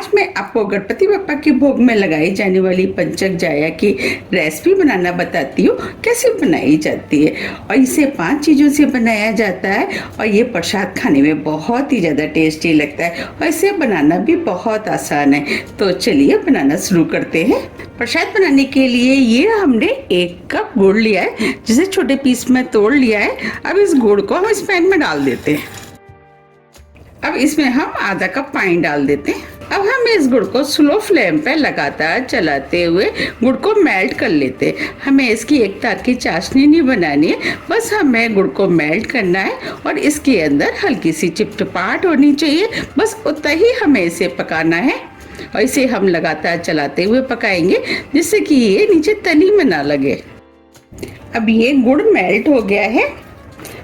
आज मैं आपको गणपति बप्पा के भोग में लगाई जाने वाली पंचक जाया की रेसिपी बनाना बताती हूँ, कैसे बनाई जाती है। और इसे 5 चीज़ों से बनाया जाता है और ये प्रसाद खाने में बहुत ही ज़्यादा टेस्टी लगता है और इसे बनाना भी बहुत आसान है। तो चलिए बनाना शुरू करते हैं। प्रसाद बनाने के लिए ये हमने 1 कप गुड़ लिया है, जिसे छोटे पीस में तोड़ लिया है। अब इस गुड़ को हम इस पैन में डाल देते हैं। अब इसमें हम आधा कप पानी डाल देते हैं। अब हम इस गुड़ को स्लो फ्लेम पे लगातार चलाते हुए गुड़ को मेल्ट कर लेते हैं। हमें इसकी एक तार की चाशनी नहीं बनानी है, बस हमें गुड़ को मेल्ट करना है और इसके अंदर हल्की सी चिपचिपाहट होनी चाहिए। बस उतना ही हमें इसे पकाना है और इसे हम लगातार चलाते हुए पकाएंगे, जिससे कि ये नीचे तली में ना लगे। अब ये गुड़ मेल्ट हो गया है।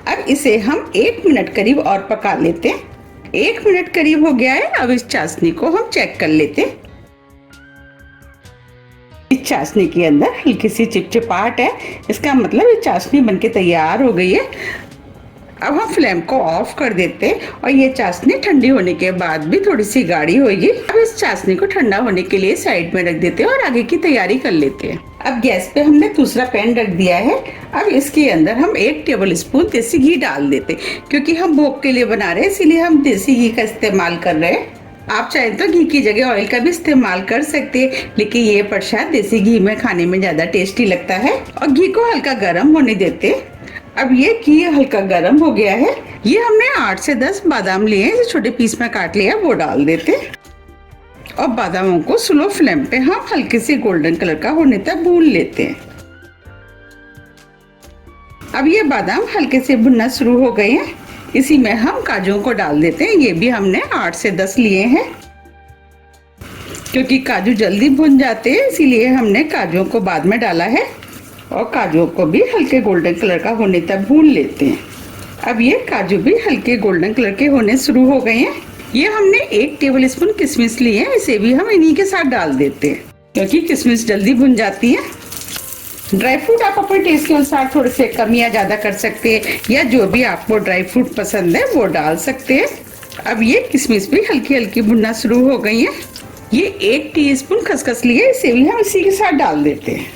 अब इसे हम 1 मिनट करीब और पका लेते हैं। 1 मिनट करीब हो गया है। अब इस चाशनी को हम चेक कर लेते हैं। इस चाशनी के अंदर हल्की सी चिपचिपाहट है, इसका मतलब ये चाशनी बनके तैयार हो गई है। अब हम फ्लेम को ऑफ कर देते हैं और ये चाशनी ठंडी होने के बाद भी थोड़ी सी गाढ़ी होगी। अब इस चाशनी को ठंडा होने के लिए साइड में रख देते हैं और आगे की तैयारी कर लेते हैं। अब गैस पे हमने दूसरा पैन रख दिया है। अब इसके अंदर हम 1 टेबल स्पून देसी घी डाल देते हैं, क्योंकि हम भोग के लिए बना रहे हैं, इसीलिए हम देसी घी का इस्तेमाल कर रहे हैं। आप चाहें तो घी की जगह ऑयल का भी इस्तेमाल कर सकते हैं, लेकिन ये प्रसाद देसी घी में खाने में ज्यादा टेस्टी लगता है। और घी को हल्का गर्म होने देते हैं। अब ये घी हल्का गर्म हो गया है। ये हमने 8 से 10 बादाम लिए हैं, छोटे पीस में काट लिया, वो डाल देते हैं। और बादामों को स्लो फ्लेम पे हम हल्के से गोल्डन कलर का होने तक भून लेते हैं। अब ये बादाम हल्के से भुनना शुरू हो गए हैं। इसी में हम काजू को डाल देते हैं। ये भी हमने 8 से 10 लिए हैं, क्योंकि काजू जल्दी भुन जाते हैं, इसीलिए हमने काजू को बाद में डाला है। और काजू को भी हल्के गोल्डन कलर का होने तक भून लेते हैं। अब ये काजू भी हल्के गोल्डन कलर के होने शुरू हो गए हैं। ये हमने 1 टेबल स्पून किशमिश लिए हैं, इसे भी हम इन्हीं के साथ डाल देते हैं, क्योंकि किशमिश जल्दी भुन जाती है। ड्राई फ्रूट आप अपने टेस्ट के अनुसार थोड़े से कम या ज्यादा कर सकते हैं, या जो भी आपको ड्राई फ्रूट पसंद है वो डाल सकते हैं। अब ये किशमिश भी हल्की हल्की भुनना शुरू हो गई है। ये 1 टीस्पून खसखस लिए, इसे भी हम इसी के साथ डाल देते हैं।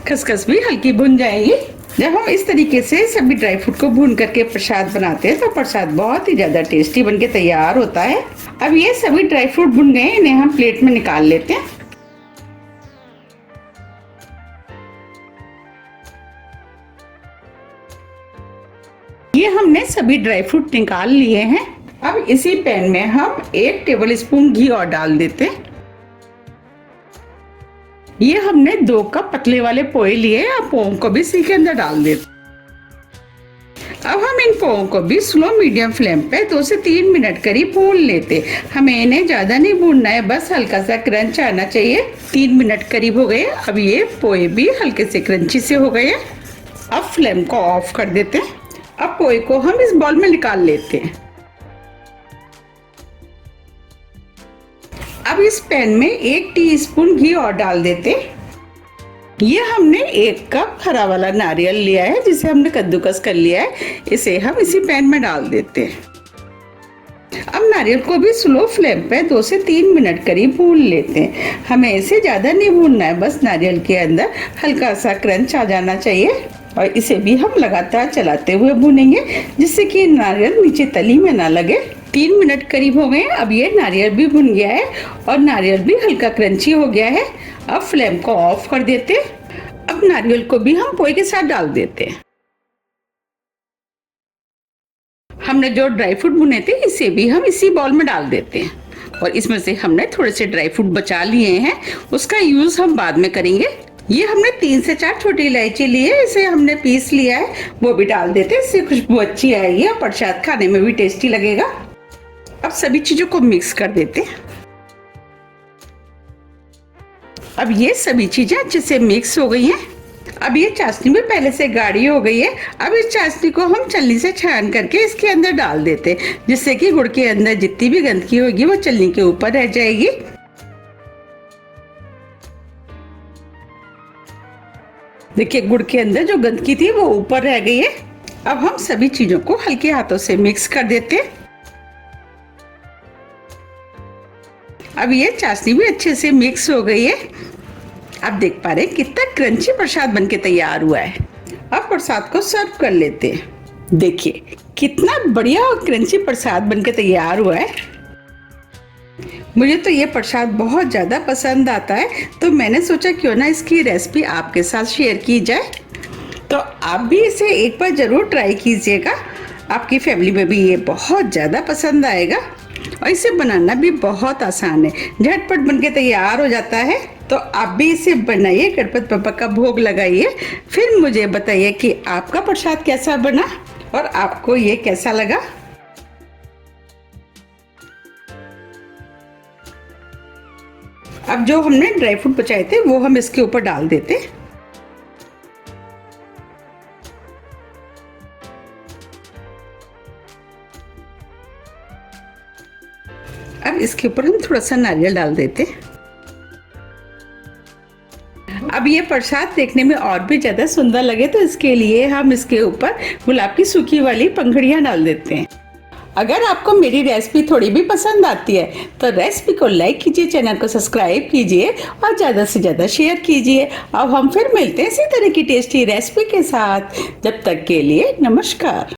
खसखस भी हल्की भुन जाएगी। जब हम इस तरीके से सभी ड्राई फ्रूट को भून करके प्रसाद बनाते हैं, तो प्रसाद बहुत ही ज्यादा टेस्टी बनके तैयार होता है। अब ये सभी ड्राई फ्रूट भुन गए, इन्हें हम प्लेट में निकाल लेते हैं। ये हमने सभी ड्राई फ्रूट निकाल लिए हैं। अब इसी पैन में हम 1 टेबल स्पून घी और डाल देते हैं। ये हमने 2 कप पतले वाले पोहे लिए, आप पोहों को भी इसी के अंदर डाल देते। अब हम इन पोहों को भी स्लो मीडियम फ्लेम पे 2 से 3 मिनट करीब भून लेते। हमें इन्हें ज्यादा नहीं भूनना है, बस हल्का सा क्रंच आना चाहिए। 3 मिनट करीब हो गए। अब ये पोहे भी हल्के से क्रंची से हो गए। अब फ्लेम को ऑफ कर देते हैं। अब पोहे को हम इस बाउल में निकाल लेते हैं। अब इस पैन में 1 टीस्पून घी और डाल देते। ये हमने 1 कप हरा वाला नारियल लिया है, जिसे हमने कद्दूकस कर लिया है, इसे हम इसी पैन में डाल देते हैं। अब नारियल को भी स्लो फ्लेम पे 2 से 3 मिनट करीब भून लेते हैं। हमें इसे ज्यादा नहीं भूनना है, बस नारियल के अंदर हल्का सा क्रंच आ जाना चाहिए। और इसे भी हम लगातार चलाते हुए भूनेंगे, जिससे कि नारियल नीचे तली में ना लगे। 3 मिनट करीब हो गए। अब ये नारियल भी भुन गया है और नारियल भी हल्का क्रंची हो गया है। अब फ्लेम को ऑफ कर देते। अब नारियल को भी हम पोहे के साथ डाल देते हैं। हमने जो ड्राई फ्रूट भुने थे, इसे भी हम इसी बाउल में डाल देते हैं। और इसमें से हमने थोड़े से ड्राई फ्रूट बचा लिए हैं, उसका यूज हम बाद में करेंगे। ये हमने 3 से 4 छोटी इलायची ली है, इसे हमने पीस लिया है, वो भी डाल देते हैं। इससे खुशबू अच्छी आएगी और प्रसाद खाने में भी टेस्टी लगेगा। अब सभी चीजों को मिक्स कर देते हैं। अब ये सभी चीजें अच्छे से मिक्स हो गई हैं। अब ये चाशनी भी पहले से गाढ़ी हो गई है। अब इस चाशनी को हम छलनी से छान करके इसके अंदर डाल देते, जिससे कि गुड़ के अंदर जितनी भी गंदगी होगी वो छलनी के ऊपर रह जाएगी। देखिए, गुड़ के अंदर जो गंदगी थी वो ऊपर रह गई है। अब हम सभी चीजों को हल्के हाथों से मिक्स कर देते हैं। अब ये चाशनी भी अच्छे से मिक्स हो गई है। आप देख पा रहे हैं कितना क्रंची प्रसाद बनके तैयार हुआ है। अब प्रसाद को सर्व कर लेते हैं। देखिए कितना बढ़िया और क्रंची प्रसाद बनके तैयार हुआ है। मुझे तो ये प्रसाद बहुत ज़्यादा पसंद आता है, तो मैंने सोचा क्यों ना इसकी रेसिपी आपके साथ शेयर की जाए। तो आप भी इसे एक बार ज़रूर ट्राई कीजिएगा। आपकी फैमिली में भी ये बहुत ज़्यादा पसंद आएगा और इसे बनाना भी बहुत आसान है, झटपट बनके तैयार हो जाता है। तो आप भी इसे बनाइए, गणपति बप्पा का भोग लगाइए, फिर मुझे बताइए कि आपका प्रसाद कैसा बना और आपको ये कैसा लगा। अब जो हमने ड्राई फ्रूट बचाए थे वो हम इसके ऊपर डाल देते। अब इसके ऊपर हम थोड़ा सा नारियल डाल देते। अब ये प्रसाद देखने में और भी ज़्यादा सुंदर लगे तो इसके लिए हम इसके ऊपर गुलाब की सूखी वाली पंखुड़ियाँ डाल देते हैं। अगर आपको मेरी रेसिपी थोड़ी भी पसंद आती है तो रेसिपी को लाइक कीजिए, चैनल को सब्सक्राइब कीजिए और ज़्यादा से ज़्यादा शेयर कीजिए। अब हम फिर मिलते हैं इसी तरह की टेस्टी रेसिपी के साथ। जब तक के लिए नमस्कार।